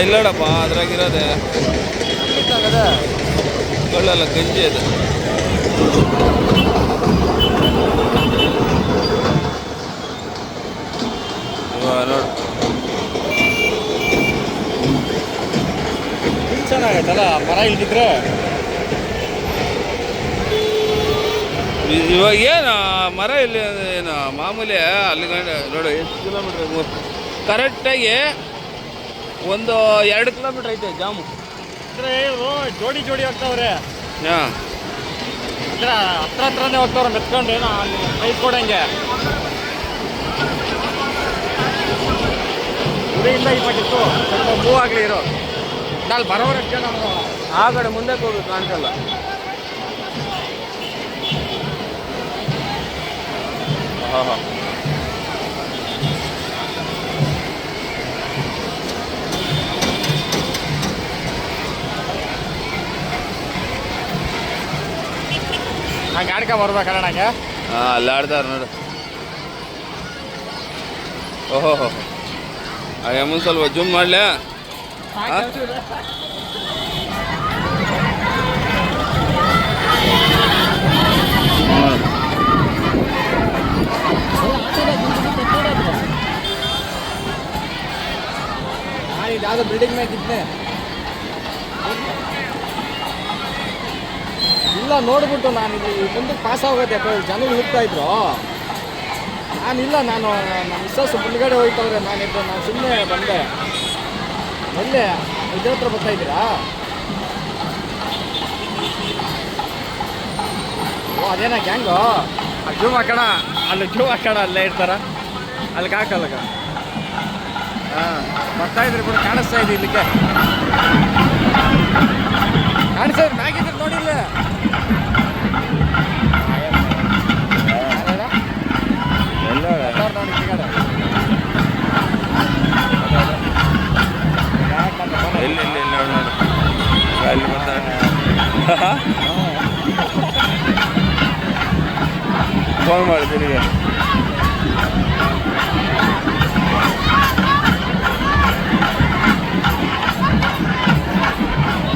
ಇಲ್ಲಡಪ್ಪ ಅದ್ರಾಗಿರೋದೆ ಕಳ್ಳಲ್ಲ ಗಂಜಿ ಅದು. ನೋಡು ಚೆನ್ನಾಗೈತಲ್ಲ ಮರ ಇಲ್ದಿದ್ರೆ. ಇವಾಗ ಏನು ಮರ ಇಲ್ಲಿ ಏನು ಮಾಮೂಲಿ ಅಲ್ಲಿ ಗಂಟೆ ನೋಡು ಎಷ್ಟು ಕಿಲೋಮೀಟ್ರ್ ಕರೆಕ್ಟಾಗಿ ಒಂದು 2 ಕಿಲೋಮೀಟ್ರ್ ಐತೆ ಜಾಮು. ಅಂದರೆ ಇವರು ಜೋಡಿ ಜೋಡಿ ಹೋಗ್ತಾವ್ರೆ. ಹಾಂ ಅಂದ್ರೆ ಹತ್ರನೇ ಹೋಗ್ತಾವ್ರೆ ಮೆತ್ಕೊಂಡು ಏನೋ ಕೈ ಕೊಡಂಗೆ. ಇಲ್ಲ ಇಪ್ಪಟ್ಟಿತ್ತು ಸ್ವಲ್ಪ ಮೂವ್ ಆಗಲಿ ಇರೋ ಅಲ್ಲಿ ಬರೋರಕ್ಕೆ ನಾವು ಆ ಕಡೆ ಮುಂದೆ ಹೋಗಿ ಕಾಣ್ಸಲ್ಲ. ಹಾಂ ಹಾಂ ಹಂಗೆ ಆಡ್ಕ ಬರ್ಬೇಕಲ್ಲ ನಂಗೆ. ಹಾಂ ಅಲ್ಲಿ ಆಡ್ತಾರೆ ನೋಡು. ಓಹೋ ಹೋ ಆ ಎಮ್ಮನ್ ಸ್ವಲ್ಪ ಜೂಮ್ ಮಾಡಲೇ. ಯಾವುದೋ ಬಿಲ್ಡಿಂಗ್ ಮ್ಯಾಗ ಇದ್ದೆ ಇಲ್ಲ ನೋಡ್ಬಿಟ್ಟು ನಾನು ಇಲ್ಲಿ ಮುಂದಕ್ಕೆ ಪಾಸ್ ಆಗೋದೆ ಜನ ಹೋಗ್ತಾ ಇದ್ರು. ನಾನಿಲ್ಲ ನಾನು ನಮ್ಮ ಮಿಸ್ಸಸ್ ಮುಂದ್ಗಡೆ ಹೋಗ್ತವ್ರೆ ನಾನಿದ್ದು ನಾನು ಸುಮ್ಮನೆ ಬಂದೆ. ಎಲ್ಲೇ ಇದ್ರ ಹತ್ರ ಬರ್ತಾ ಇದ್ದೀರಾ? ಓ ಅದೇನಾ ಗ್ಯಾಂಗು? ಜೂಮ್ ಹಾಕೋಣ ಅಲ್ಲಿ ಜೂಮ್ ಹಾಕೋಣ ಅಲ್ಲೇ ಇರ್ತಾರ ಅಲ್ಲಿಗೆ ಹಾಕಲ್ಲ. ಹಾಂ ಬರ್ತಾ ಇದ್ರಿ ಕೂಡ ಕಾಣಿಸ್ತಾ ಇದೆ ಇಲ್ಲಿಗೆ ಕಾಣಿಸ್ತಾ ಇದ್ರಿ ಮ್ಯಾಗಿದ್ರೆ ನೋಡಿಲ್ಲ. ಎಲ್ಲಿ ನೋಡು ನೋಡು ಅಲ್ಲಿ ಬರ್ತಾರೆ. ಫೋನ್ ಮಾಡಿದ್ದೀನಿ.